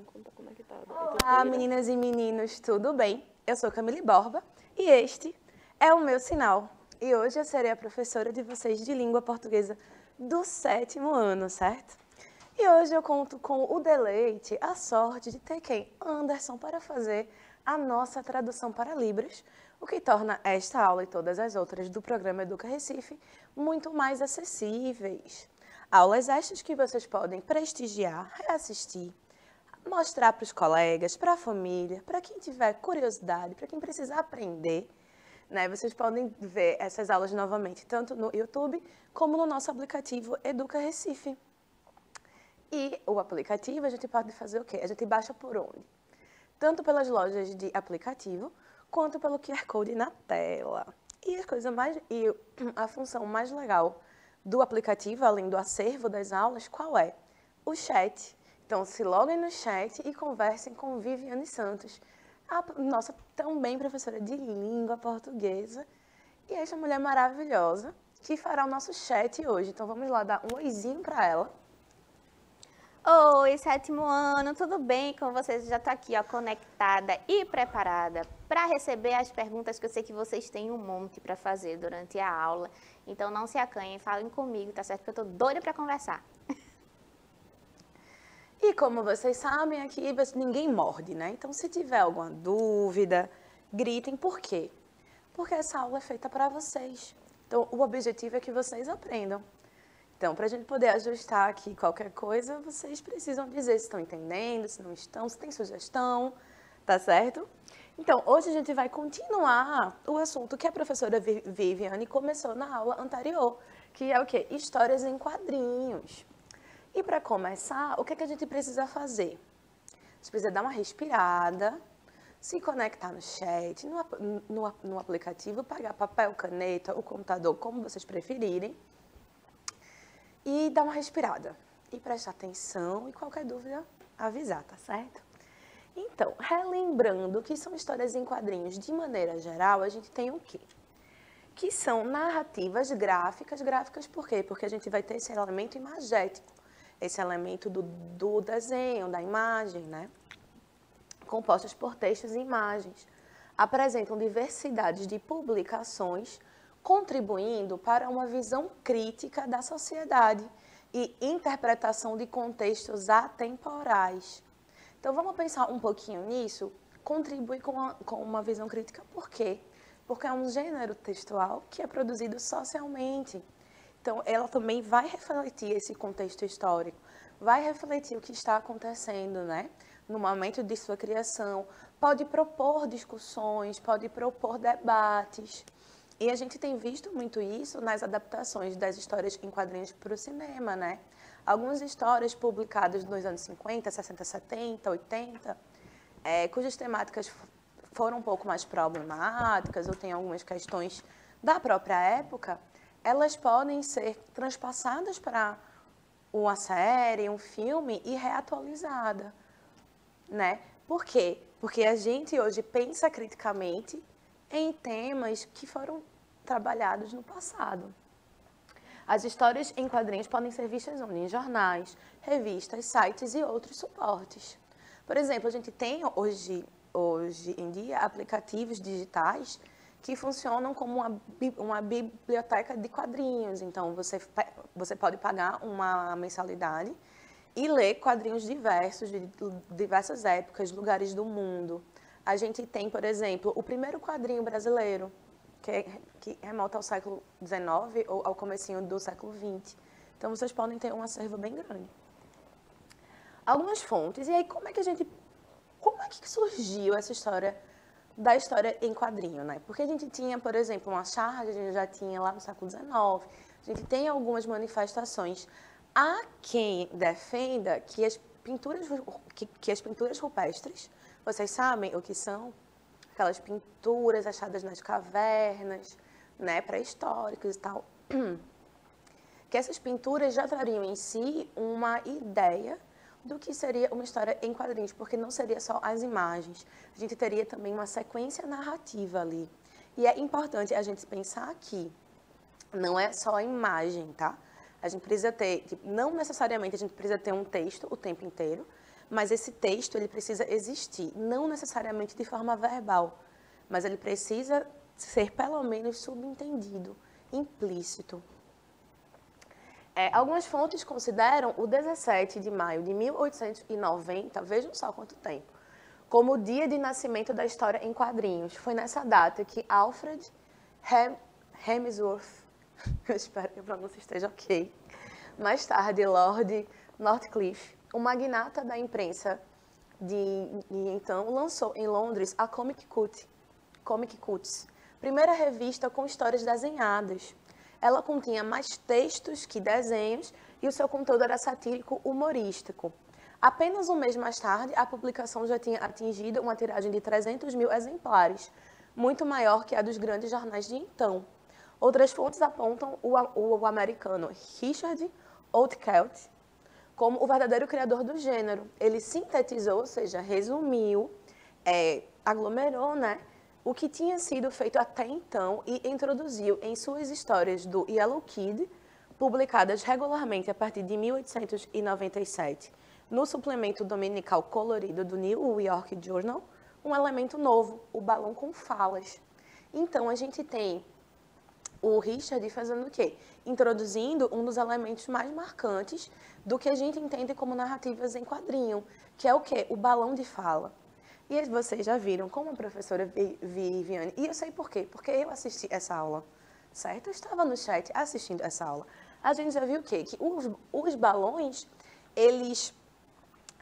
também contar como é que tá. Olá, meninas e meninos, tudo bem? Eu sou Camille Borba e este é o meu sinal. E hoje eu serei a professora de vocês de língua portuguesa do 7º ano, certo? E hoje eu conto com o deleite, a sorte de ter quem? Anderson para fazer a nossa tradução para Libras, o que torna esta aula e todas as outras do programa Educa Recife muito mais acessíveis. Aulas estas que vocês podem prestigiar, reassistir, mostrar para os colegas, para a família, para quem tiver curiosidade, para quem precisar aprender, né? Vocês podem ver essas aulas novamente, tanto no YouTube como no nosso aplicativo Educa Recife. E o aplicativo a gente pode fazer o quê? A gente baixa por onde? Tanto pelas lojas de aplicativo, quanto pelo QR Code na tela. E a função mais legal do aplicativo, além do acervo das aulas, qual é? O chat. Então, se loguem no chat e conversem com Viviane Santos, a nossa também professora de língua portuguesa, e esta mulher maravilhosa que fará o nosso chat hoje. Então, vamos lá dar um oizinho para ela. Oi, 7º ano, tudo bem com vocês? Já estou aqui, ó, conectada e preparada para receber as perguntas que eu sei que vocês têm um monte para fazer durante a aula. Então, não se acanhem, falem comigo, tá certo? Que eu estou doida para conversar. E como vocês sabem, aqui ninguém morde, né? Então, se tiver alguma dúvida, gritem. Por quê? Porque essa aula é feita para vocês. Então, o objetivo é que vocês aprendam. Então, para a gente poder ajustar aqui qualquer coisa, vocês precisam dizer se estão entendendo, se não estão, se tem sugestão, tá certo? Então, hoje a gente vai continuar o assunto que a professora Viviane começou na aula anterior, que é o quê? Histórias em quadrinhos. E para começar, o que a gente precisa fazer? A gente precisa dar uma respirada, se conectar no chat, no aplicativo, pegar papel, caneta, o computador, como vocês preferirem, e dar uma respirada. E prestar atenção e qualquer dúvida, avisar, tá certo? Então, relembrando que são histórias em quadrinhos de maneira geral, a gente tem o quê? Que são narrativas gráficas. Gráficas por quê? Porque a gente vai ter esse elemento imagético, esse elemento do desenho, da imagem, né? Compostas por textos e imagens. Apresentam diversidades de publicações, contribuindo para uma visão crítica da sociedade e interpretação de contextos atemporais. Então, vamos pensar um pouquinho nisso? Contribui com uma visão crítica, por quê? Porque é um gênero textual que é produzido socialmente. Então, ela também vai refletir esse contexto histórico, vai refletir o que está acontecendo, né? No momento de sua criação, pode propor discussões, pode propor debates. E a gente tem visto muito isso nas adaptações das histórias em quadrinhos para o cinema, né? Algumas histórias publicadas nos anos 50, 60, 70, 80, cujas temáticas foram um pouco mais problemáticas ou tem algumas questões da própria época, elas podem ser transpassadas para uma série, um filme e reatualizada, né? Por quê? Porque a gente hoje pensa criticamente em temas que foram trabalhados no passado. As histórias em quadrinhos podem ser vistas onde? Em jornais, revistas, sites e outros suportes. Por exemplo, a gente tem hoje em dia aplicativos digitais que funcionam como uma biblioteca de quadrinhos. Então, você pode pagar uma mensalidade e ler quadrinhos diversos, de diversas épocas, lugares do mundo. A gente tem, por exemplo, o primeiro quadrinho brasileiro, que remonta ao século XIX ou ao comecinho do século XX. Então, vocês podem ter um acervo bem grande. Algumas fontes. E aí, como é que surgiu essa história da história em quadrinho, né? Porque a gente tinha, por exemplo, uma charge, a gente já tinha lá no século XIX, a gente tem algumas manifestações. Há quem defenda que as pinturas rupestres, vocês sabem o que são? Aquelas pinturas achadas nas cavernas, né, pré-históricas e tal. Que essas pinturas já trariam em si uma ideia do que seria uma história em quadrinhos, porque não seria só as imagens. A gente teria também uma sequência narrativa ali. E é importante a gente pensar que não é só a imagem, tá? A gente precisa ter, não necessariamente a gente precisa ter um texto o tempo inteiro, mas esse texto ele precisa existir, não necessariamente de forma verbal, mas ele precisa ser pelo menos subentendido, implícito. Algumas fontes consideram o 17 de maio de 1890, vejam só quanto tempo, como o dia de nascimento da história em quadrinhos. Foi nessa data que Alfred Hemsworth, eu espero que a pronúncia esteja ok, mais tarde Lord Northcliffe, o magnata da imprensa então, lançou em Londres a Comic Cuts, primeira revista com histórias desenhadas. Ela continha mais textos que desenhos e o seu conteúdo era satírico humorístico. Apenas um mês mais tarde, a publicação já tinha atingido uma tiragem de 300 mil exemplares, muito maior que a dos grandes jornais de então. Outras fontes apontam o americano Richard Outcault como o verdadeiro criador do gênero. Ele sintetizou, ou seja, resumiu, aglomerou, né, o que tinha sido feito até então e introduziu em suas histórias do Yellow Kid, publicadas regularmente a partir de 1897, no suplemento dominical colorido do New York Journal, um elemento novo, o balão com falas. Então, a gente tem o Richard fazendo o quê? Introduzindo um dos elementos mais marcantes do que a gente entende como narrativas em quadrinho, que é o quê? O balão de fala. E vocês já viram como a professora Viviane, e eu sei por quê, porque eu assisti essa aula, certo? Eu estava no chat assistindo essa aula. A gente já viu o quê? Que os balões, eles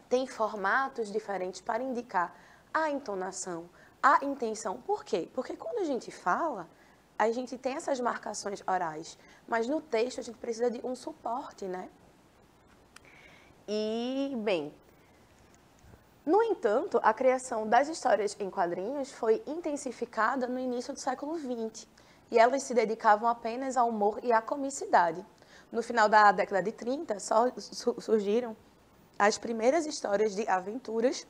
têm formatos diferentes para indicar a entonação, a intenção. Por quê? Porque quando a gente fala, a gente tem essas marcações orais, mas no texto a gente precisa de um suporte, né? E, bem, no entanto, a criação das histórias em quadrinhos foi intensificada no início do século XX, e elas se dedicavam apenas ao humor e à comicidade. No final da década de 30, surgiram as primeiras histórias de aventuras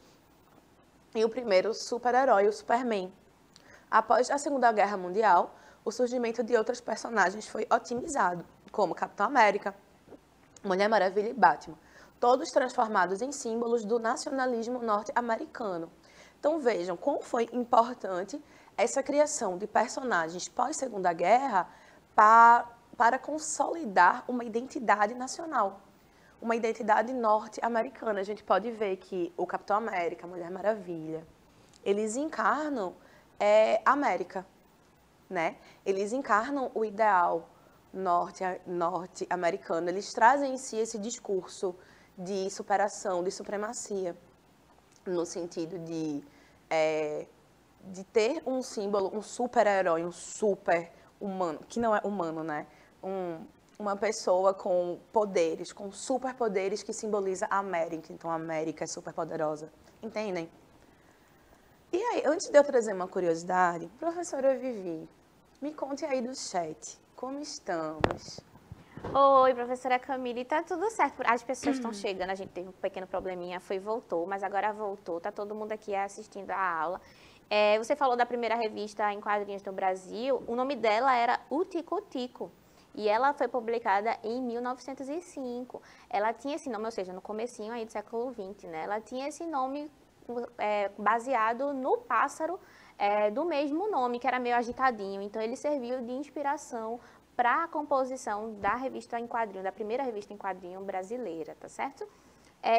e o primeiro super-herói, o Superman. Após a Segunda Guerra Mundial, o surgimento de outros personagens foi otimizado, como Capitão América, Mulher Maravilha e Batman, todos transformados em símbolos do nacionalismo norte-americano. Então vejam como foi importante essa criação de personagens pós-Segunda Guerra para consolidar uma identidade nacional, uma identidade norte-americana. A gente pode ver que o Capitão América, a Mulher Maravilha, eles encarnam a América, né? Eles encarnam o ideal norte-americano, eles trazem em si esse discurso de superação, de supremacia, no sentido de ter um símbolo, um super-herói, um super-humano, que não é humano, né? Uma pessoa com poderes, com superpoderes que simboliza a América. Então, a América é superpoderosa. Entendem? E aí, antes de eu trazer uma curiosidade, professora Vivi, me conte aí do chat, como estamos? Oi, professora Camille, tá tudo certo. As pessoas estão chegando, a gente teve um pequeno probleminha, voltou, mas agora voltou, tá todo mundo aqui assistindo a aula. Você falou da primeira revista em quadrinhos do Brasil, o nome dela era O Tico Tico, e ela foi publicada em 1905. Ela tinha esse nome, ou seja, no comecinho aí do século XX, né? Ela tinha esse nome baseado no pássaro do mesmo nome, que era meio agitadinho, então ele serviu de inspiração para a composição da revista em quadrinho, da primeira revista em quadrinho brasileira, tá certo?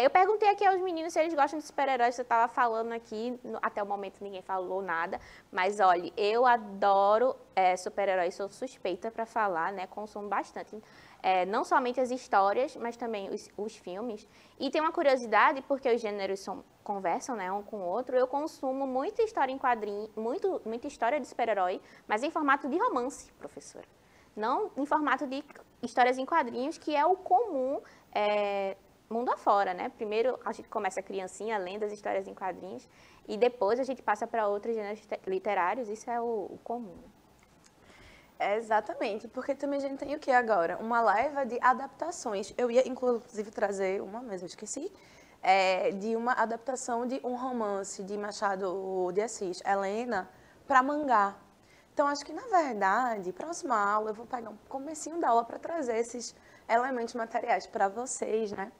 Eu perguntei aqui aos meninos se eles gostam de super-heróis, você estava falando aqui, até o momento ninguém falou nada, mas olha, eu adoro super-heróis, sou suspeita para falar, né, consumo bastante, não somente as histórias, mas também os filmes. E tem uma curiosidade, porque os gêneros conversam, né, um com o outro, eu consumo muita história em quadrinho, muita história de super-herói, mas em formato de romance, professora. Não em formato de histórias em quadrinhos, que é o comum mundo afora, né? Primeiro a gente começa a criancinha lendo as histórias em quadrinhos e depois a gente passa para outros gêneros literários, isso é o comum. Exatamente, porque também a gente tem o que agora? Uma leva de adaptações. Eu ia, inclusive, trazer uma, mas eu esqueci, de uma adaptação de um romance de Machado de Assis, Helena, para mangá. Então, acho que, na verdade, próxima aula, eu vou pegar um comecinho da aula para trazer esses elementos materiais para vocês, né?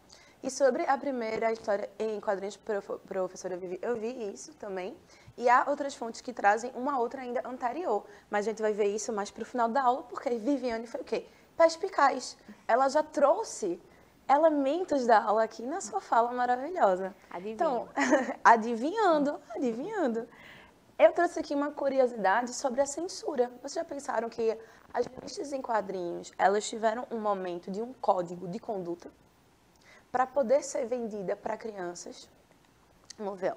E sobre a primeira história em quadrinhos, professora Vivi, eu vi isso também. E há outras fontes que trazem uma outra ainda anterior. Mas a gente vai ver isso mais para o final da aula, porque Viviane foi o quê? Perspicaz. Ela já trouxe elementos da aula aqui na sua fala maravilhosa. Adivinha. Então, adivinhando. Eu trouxe aqui uma curiosidade sobre a censura. Vocês já pensaram que as revistas em quadrinhos, elas tiveram um momento de um código de conduta para poder ser vendida para crianças? Vamos ver.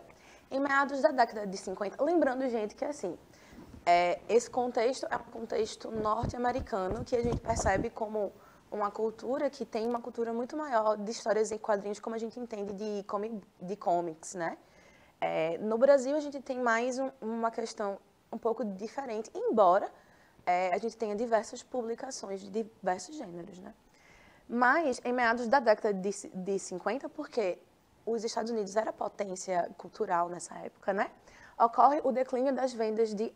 Em meados da década de 50, lembrando, gente, que assim, esse contexto é um contexto norte-americano que a gente percebe como uma cultura que tem uma cultura muito maior de histórias em quadrinhos, como a gente entende de comics, né? No Brasil, a gente tem mais uma questão um pouco diferente, embora a gente tenha diversas publicações de diversos gêneros, né? Mas, em meados da década de 50, porque os Estados Unidos era potência cultural nessa época, né? Ocorre o declínio das vendas de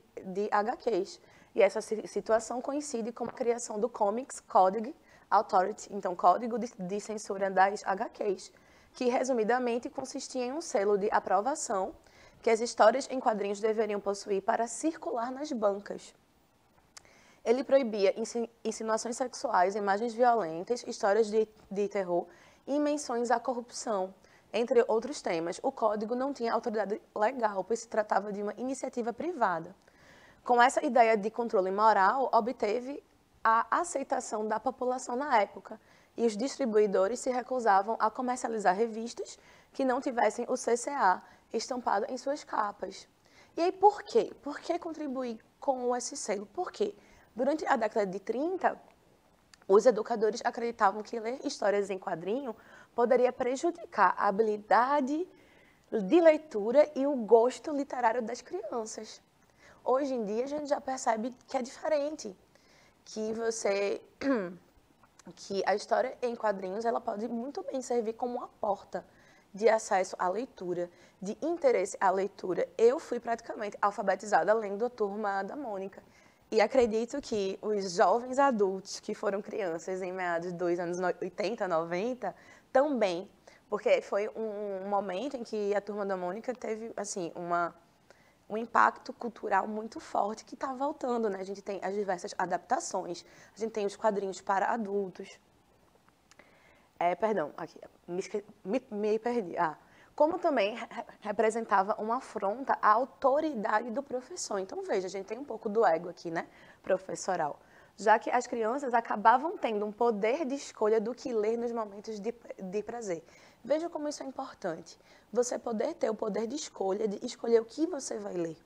HQs. E essa situação coincide com a criação do Comics Code Authority, então Código de Censura das HQs, que resumidamente consistia em um selo de aprovação que as histórias em quadrinhos deveriam possuir para circular nas bancas. Ele proibia insinuações sexuais, imagens violentas, histórias de terror e menções à corrupção, entre outros temas. O código não tinha autoridade legal, pois se tratava de uma iniciativa privada. Com essa ideia de controle moral, obteve a aceitação da população na época, e os distribuidores se recusavam a comercializar revistas que não tivessem o CCA estampado em suas capas. E aí, por quê? Por que contribuir com esse selo? Por quê? Durante a década de 30, os educadores acreditavam que ler histórias em quadrinho poderia prejudicar a habilidade de leitura e o gosto literário das crianças. Hoje em dia, a gente já percebe que é diferente, que a história em quadrinhos ela pode muito bem servir como uma porta de acesso à leitura, de interesse à leitura. Eu fui praticamente alfabetizada lendo a Turma da Mônica. E acredito que os jovens adultos que foram crianças em meados dos anos 80, 90, também, porque foi um momento em que a Turma da Mônica teve assim, um impacto cultural muito forte que está voltando, né? A gente tem as diversas adaptações, a gente tem os quadrinhos para adultos. Perdão, aqui, me perdi. Como também representava uma afronta à autoridade do professor. Então, veja, a gente tem um pouco do ego aqui, né, professoral. Já que as crianças acabavam tendo um poder de escolha do que ler nos momentos de prazer. Veja como isso é importante. Você poder ter o poder de escolher o que você vai ler.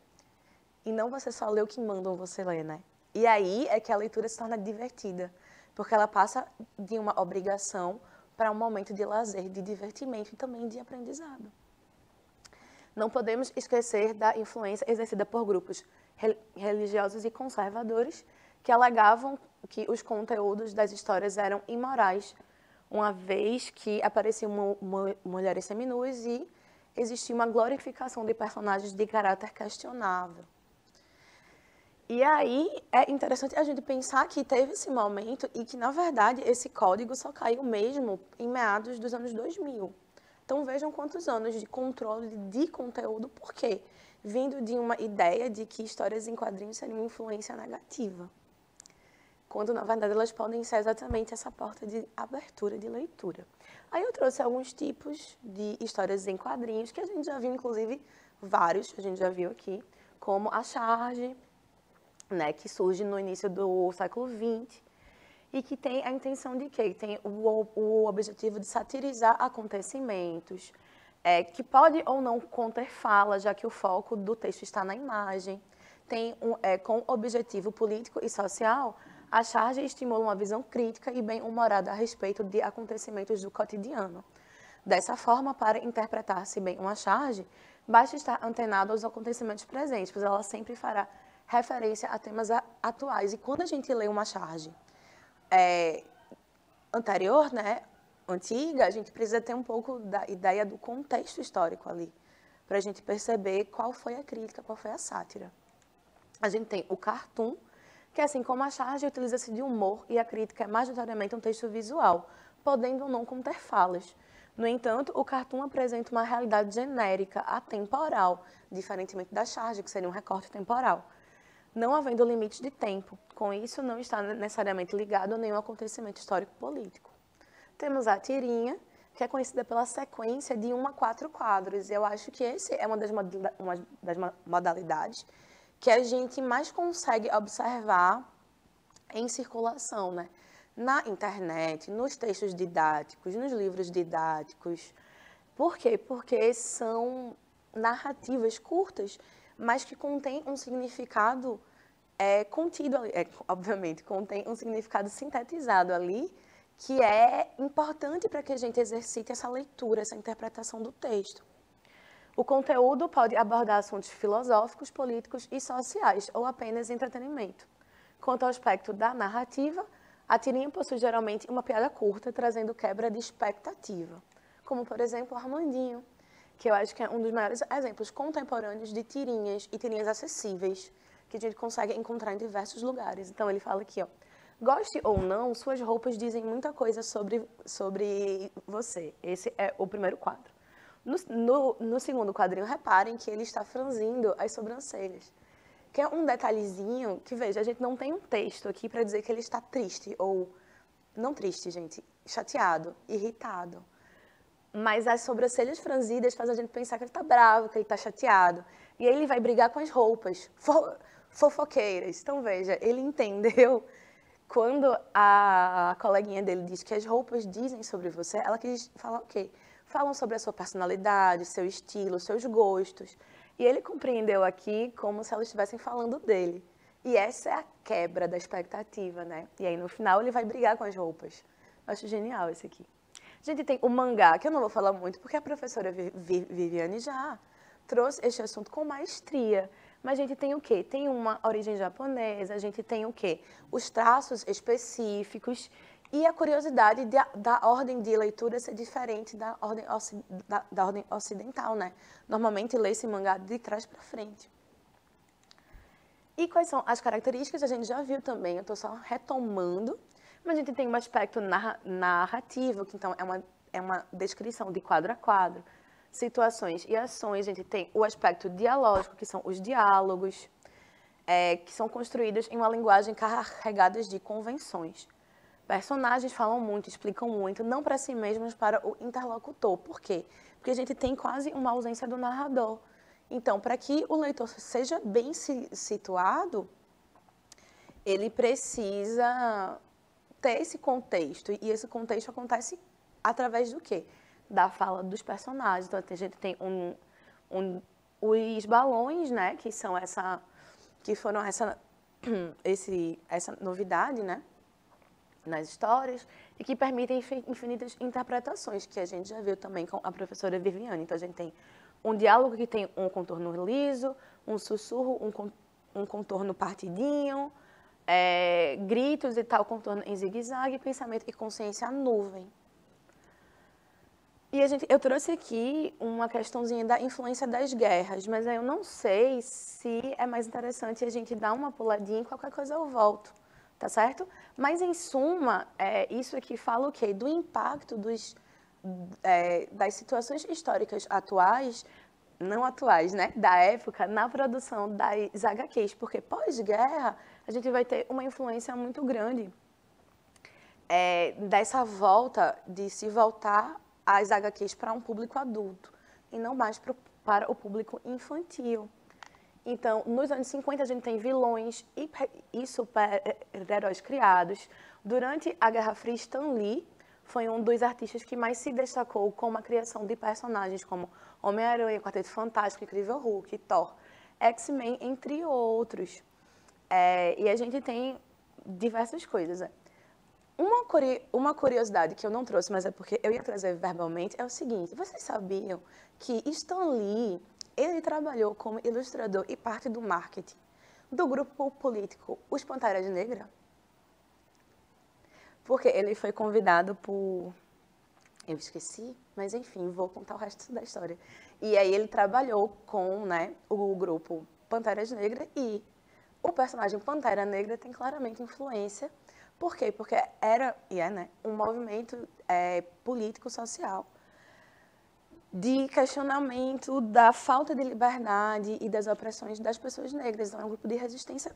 E não você só ler o que mandam você ler, né? E aí é que a leitura se torna divertida, porque ela passa de uma obrigação para um momento de lazer, de divertimento e também de aprendizado. Não podemos esquecer da influência exercida por grupos religiosos e conservadores que alegavam que os conteúdos das histórias eram imorais, uma vez que apareciam mulheres seminuas e existia uma glorificação de personagens de caráter questionável. E aí é interessante a gente pensar que teve esse momento e que, na verdade, esse código só caiu mesmo em meados dos anos 2000. Então vejam quantos anos de controle de conteúdo, por quê? Vindo de uma ideia de que histórias em quadrinhos seriam uma influência negativa. Quando, na verdade, elas podem ser exatamente essa porta de abertura de leitura. Aí eu trouxe alguns tipos de histórias em quadrinhos, que a gente já viu, inclusive, vários, a gente já viu aqui, como a charge, né, que surge no início do século XX e que tem a intenção de quê? Tem o objetivo de satirizar acontecimentos, que pode ou não conter fala, já que o foco do texto está na imagem. Tem com objetivo político e social, a charge estimula uma visão crítica e bem-humorada a respeito de acontecimentos do cotidiano. Dessa forma, para interpretar-se bem uma charge, basta estar antenado aos acontecimentos presentes, pois ela sempre fará referência a temas atuais. E quando a gente lê uma charge anterior, né, antiga, a gente precisa ter um pouco da ideia do contexto histórico ali, para a gente perceber qual foi a crítica, qual foi a sátira. A gente tem o cartoon, que assim como a charge, utiliza-se de humor e a crítica é majoritariamente um texto visual, podendo ou não conter falas. No entanto, o cartoon apresenta uma realidade genérica, atemporal, diferentemente da charge, que seria um recorte temporal, não havendo limites de tempo. Com isso, não está necessariamente ligado a nenhum acontecimento histórico-político. Temos a tirinha, que é conhecida pela sequência de 1 a 4 quadros. E eu acho que esse é uma das modalidades que a gente mais consegue observar em circulação, né? Na internet, nos textos didáticos, nos livros didáticos. Por quê? Porque são narrativas curtas, mas que contêm um significado contido ali, obviamente, contém um significado sintetizado ali, que é importante para que a gente exercite essa leitura, essa interpretação do texto. O conteúdo pode abordar assuntos filosóficos, políticos e sociais, ou apenas entretenimento. Quanto ao aspecto da narrativa, a tirinha possui geralmente uma piada curta, trazendo quebra de expectativa. Como, por exemplo, o Armandinho, que eu acho que é um dos maiores exemplos contemporâneos de tirinhas e tirinhas acessíveis, que a gente consegue encontrar em diversos lugares. Então, ele fala aqui, ó, goste ou não, suas roupas dizem muita coisa sobre você. Esse é o primeiro quadro. No segundo quadrinho, reparem que ele está franzindo as sobrancelhas, que é um detalhezinho que, veja, a gente não tem um texto aqui para dizer que ele está triste, ou, não triste, gente, chateado, irritado. Mas as sobrancelhas franzidas fazem a gente pensar que ele está bravo, que ele está chateado. E aí ele vai brigar com as roupas fofoqueiras. Então, veja, ele entendeu quando a coleguinha dele diz que as roupas dizem sobre você, ela quis falar o quê? Falam sobre a sua personalidade, seu estilo, seus gostos. E ele compreendeu aqui como se elas estivessem falando dele. E essa é a quebra da expectativa, né? E aí, no final, ele vai brigar com as roupas. Eu acho genial esse aqui. A gente tem o mangá, que eu não vou falar muito, porque a professora Viviane já trouxe este assunto com maestria. Mas a gente tem o quê? Tem uma origem japonesa, a gente tem o quê? Os traços específicos e a curiosidade da ordem de leitura ser diferente da ordem ocidental, né? Normalmente lê esse mangá de trás para frente. E quais são as características? A gente já viu também, eu estou só retomando, mas a gente tem um aspecto narrativo, que então é uma descrição de quadro a quadro, situações e ações. A gente tem o aspecto dialógico, que são os diálogos, que são construídos em uma linguagem carregada de convenções. Personagens falam muito, explicam muito, não para si mesmos, mas para o interlocutor. Por quê? Porque a gente tem quase uma ausência do narrador. Então, para que o leitor seja bem situado, ele precisa ter esse contexto. E esse contexto acontece através do quê? Da fala dos personagens. Então, a gente tem os balões, né? Que foram essa novidade, né? Nas histórias, e que permitem infinitas interpretações, que a gente já viu também com a professora Viviane. Então, a gente tem um diálogo que tem um contorno liso, um sussurro, um contorno partidinho, gritos e tal, contorno em zigue-zague, pensamento e consciência nuvem. E eu trouxe aqui uma questãozinha da influência das guerras, mas eu não sei se é mais interessante a gente dar uma puladinha e qualquer coisa eu volto. Tá certo? Mas, em suma, isso aqui fala o quê? Do impacto das situações históricas atuais, não atuais, né? Da época, na produção das HQs. Porque, pós-guerra, a gente vai ter uma influência muito grande dessa volta, de se voltar as HQs para um público adulto e não mais para o público infantil. Então, nos anos 50, a gente tem vilões e super-heróis criados. Durante a Guerra Fria, Stan Lee foi um dos artistas que mais se destacou com a criação de personagens como Homem-Aranha, Quarteto Fantástico, Incrível Hulk, Thor, X-Men, entre outros. E a gente tem diversas coisas. Uma curiosidade que eu não trouxe, mas é porque eu ia trazer verbalmente, é o seguinte: vocês sabiam que Stan Lee, ele trabalhou como ilustrador e parte do marketing do grupo político Os Panteras Negras? Porque ele foi convidado por... Eu esqueci, mas enfim, vou contar o resto da história. E aí ele trabalhou com, né, o grupo Panteras Negras e o personagem Pantera Negra tem claramente influência. Por quê? Porque era, e é, né, um movimento político-social de questionamento da falta de liberdade e das opressões das pessoas negras. Então, é um grupo de resistência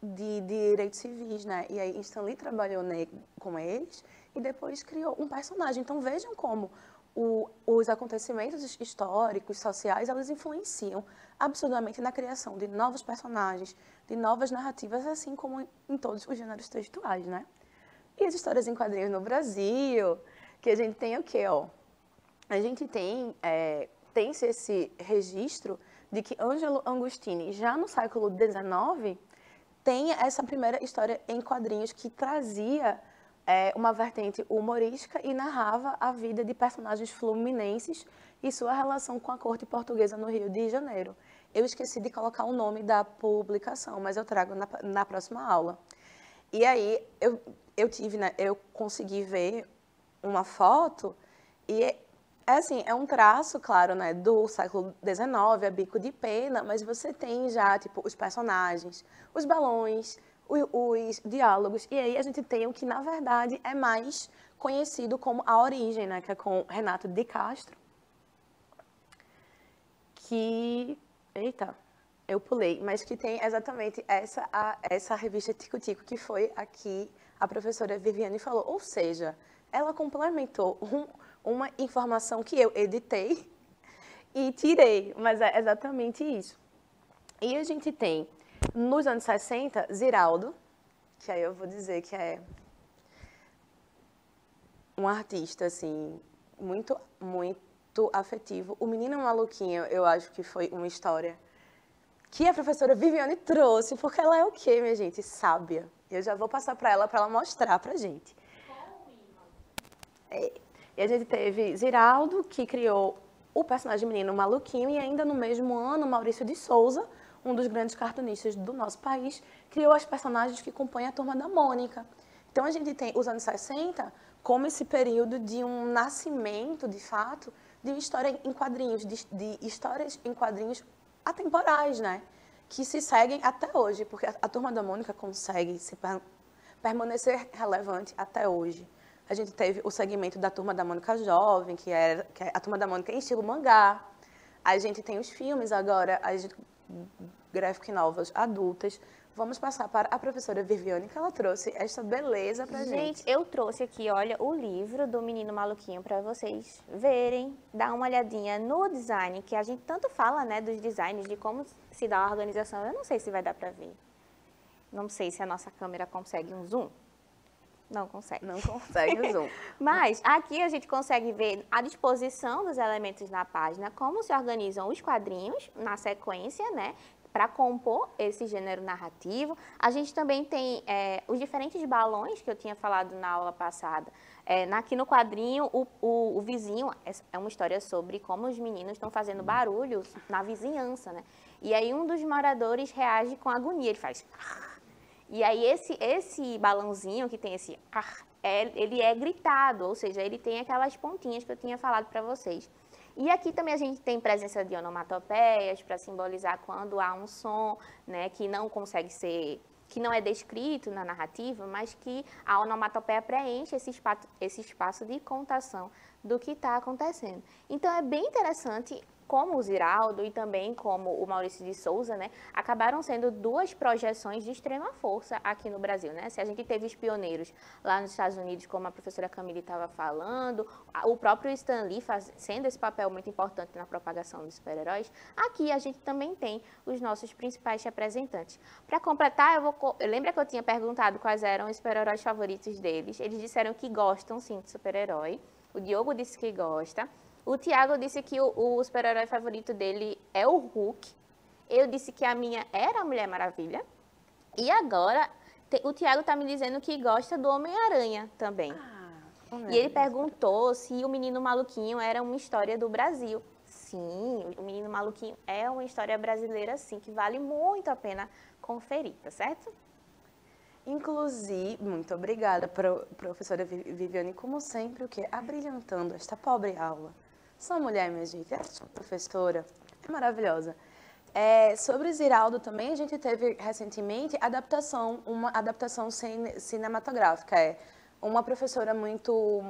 de direitos civis, né? E aí Stan Lee trabalhou com eles e depois criou um personagem. Então, vejam como os acontecimentos históricos, sociais, eles influenciam absurdamente na criação de novos personagens, de novas narrativas, assim como em todos os gêneros textuais, né? E as histórias em quadrinhos no Brasil, que a gente tem o quê, ó? A gente tem-se esse registro de que Ângelo Agostini, já no século XIX, tem essa primeira história em quadrinhos que trazia uma vertente humorística e narrava a vida de personagens fluminenses e sua relação com a corte portuguesa no Rio de Janeiro. Eu esqueci de colocar o nome da publicação, mas eu trago na próxima aula. E aí eu consegui ver uma foto e é um traço, claro, né, do século XIX, a bico de pena, mas você tem já, tipo, os personagens, os balões, os diálogos, e aí a gente tem o que, na verdade, é mais conhecido como A Origem, né, que é com Renato de Castro, que... Eita, eu pulei, mas que tem exatamente essa revista Tico Tico, que foi aqui a professora Viviane falou, ou seja, ela complementou uma informação que eu editei e tirei, mas é exatamente isso. E a gente tem, nos anos 60, Ziraldo, que aí eu vou dizer que é um artista, assim, muito, muito afetivo. O Menino Maluquinho, eu acho que foi uma história que a professora Viviane trouxe, porque ela é o quê, minha gente? Sábia. Eu já vou passar para ela mostrar pra gente. E a gente teve Ziraldo, que criou o personagem Menino Maluquinho, e ainda no mesmo ano, Maurício de Souza, um dos grandes cartunistas do nosso país, criou as personagens que compõem a Turma da Mônica. Então, a gente tem os anos 60 como esse período de um nascimento, de fato, de história em quadrinhos, de histórias em quadrinhos atemporais, né? Que se seguem até hoje, porque a Turma da Mônica consegue permanecer relevante até hoje. A gente teve o segmento da Turma da Mônica Jovem, que é a Turma da Mônica em estilo mangá. A gente tem os filmes agora, graphic novels adultas. Vamos passar para a professora Viviane, que ela trouxe esta beleza pra gente. Gente, eu trouxe aqui, olha, o livro do Menino Maluquinho para vocês verem, dar uma olhadinha no design, que a gente tanto fala, né, dos designs, de como se dá a organização. Eu não sei se vai dar para ver. Não sei se a nossa câmera consegue um zoom. Não consegue. Não consegue o zoom. Mas aqui a gente consegue ver a disposição dos elementos na página, como se organizam os quadrinhos na sequência, né? Para compor esse gênero narrativo. A gente também tem os diferentes balões que eu tinha falado na aula passada. Aqui no quadrinho, o vizinho, é uma história sobre como os meninos estão fazendo barulhos na vizinhança, né? E aí um dos moradores reage com agonia, ele faz... E aí esse balãozinho que tem esse ele é gritado, ou seja, ele tem aquelas pontinhas que eu tinha falado para vocês. E aqui também a gente tem presença de onomatopeias para simbolizar quando há um som, né, que não consegue ser, que não é descrito na narrativa, mas que a onomatopeia preenche esse espaço de contação do que está acontecendo. Então é bem interessante como o Ziraldo e também como o Maurício de Souza, né, acabaram sendo duas projeções de extrema força aqui no Brasil, né? Se a gente teve os pioneiros lá nos Estados Unidos, como a professora Camille estava falando, o próprio Stan Lee fazendo esse papel muito importante na propagação dos super-heróis, aqui a gente também tem os nossos principais representantes. Para completar, lembra que eu tinha perguntado quais eram os super-heróis favoritos deles? Eles disseram que gostam, sim, de super-herói. O Diogo disse que gosta. O Tiago disse que o super-herói favorito dele é o Hulk. Eu disse que a minha era a Mulher Maravilha. E agora, o Tiago está me dizendo que gosta do Homem-Aranha também. E ele perguntou se o Menino Maluquinho era uma história do Brasil. Sim, o Menino Maluquinho é uma história brasileira, sim, que vale muito a pena conferir, tá certo? Inclusive, muito obrigada, professora Viviane, como sempre, o quê? Abrilhantando esta pobre aula. Sua mulher, minha gente, essa professora é maravilhosa. Sobre Ziraldo também, a gente teve recentemente uma adaptação cinematográfica, uma professora muito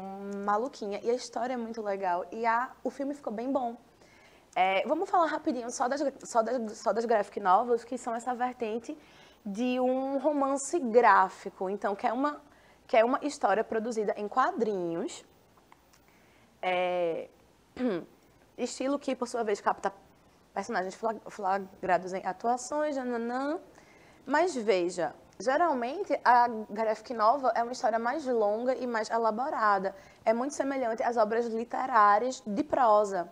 maluquinha. E a história é muito legal. E o filme ficou bem bom. Vamos falar rapidinho só das graphic novels, que são essa vertente de um romance gráfico. Então, que é uma história produzida em quadrinhos, estilo que, por sua vez, capta personagens flagrados em atuações, nananã. Mas veja, geralmente a graphic novel é uma história mais longa e mais elaborada. É muito semelhante às obras literárias de prosa.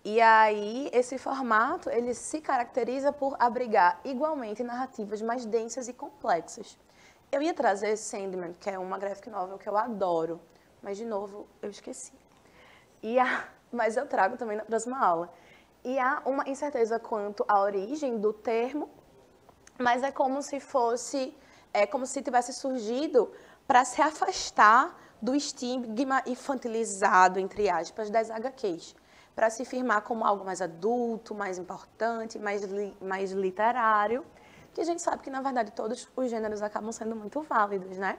E aí, esse formato, ele se caracteriza por abrigar igualmente narrativas mais densas e complexas. Eu ia trazer Sandman, que é uma graphic novel que eu adoro, mas, de novo, eu esqueci. Mas eu trago também na próxima aula. E há uma incerteza quanto à origem do termo, mas é como se tivesse surgido para se afastar do estigma infantilizado, entre aspas, das HQs, para se firmar como algo mais adulto, mais importante, mais literário, que a gente sabe que, na verdade, todos os gêneros acabam sendo muito válidos, né?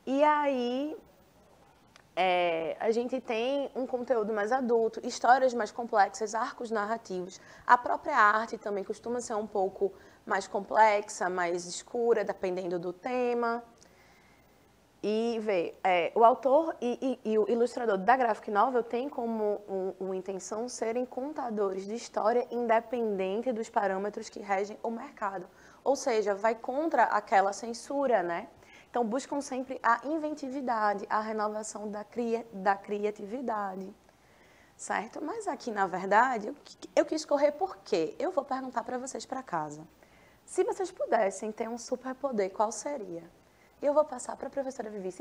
E aí, a gente tem um conteúdo mais adulto, histórias mais complexas, arcos narrativos. A própria arte também costuma ser um pouco mais complexa, mais escura, dependendo do tema. E o autor e o ilustrador da graphic novel tem como uma intenção serem contadores de história independente dos parâmetros que regem o mercado. Ou seja, vai contra aquela censura, né? Então, buscam sempre a inventividade, a renovação da criatividade, certo? Mas aqui, na verdade, eu quis correr por quê? Eu vou perguntar para vocês para casa. Se vocês pudessem ter um superpoder, qual seria? Eu vou passar para a professora Vivi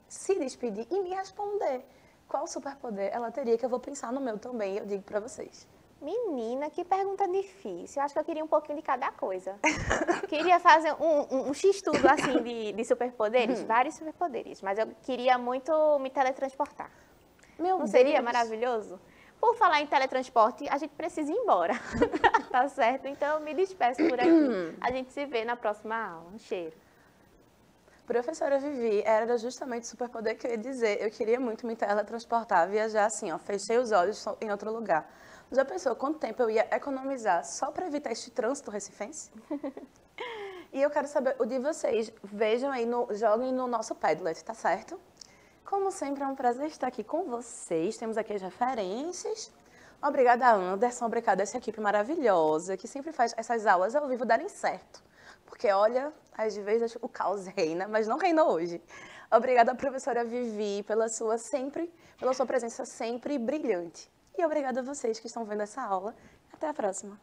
se despedir e me responder qual superpoder ela teria, que eu vou pensar no meu também e eu digo para vocês. Menina, que pergunta difícil. Eu acho que eu queria um pouquinho de cada coisa. Queria fazer um X-tudo, assim, de superpoderes, vários superpoderes. Mas eu queria muito me teletransportar. Meu Não Deus. seria maravilhoso? Por falar em teletransporte, a gente precisa ir embora. Tá certo? Então, eu me despeço por aqui. A gente se vê na próxima aula. Um cheiro. Professora Vivi, era justamente o superpoder que eu ia dizer. Eu queria muito me teletransportar, viajar assim, ó, fechei os olhos em outro lugar. Já pensou quanto tempo eu ia economizar só para evitar este trânsito recifense? E eu quero saber o de vocês. Vejam aí, joguem no nosso Padlet, tá certo? Como sempre, é um prazer estar aqui com vocês. Temos aqui as referências. Obrigada, Anderson. Obrigada a essa equipe maravilhosa que sempre faz essas aulas ao vivo darem certo. Porque, olha, às vezes o caos reina, mas não reinou hoje. Obrigada, professora Vivi, pela sua presença sempre brilhante. E obrigada a vocês que estão vendo essa aula. Até a próxima.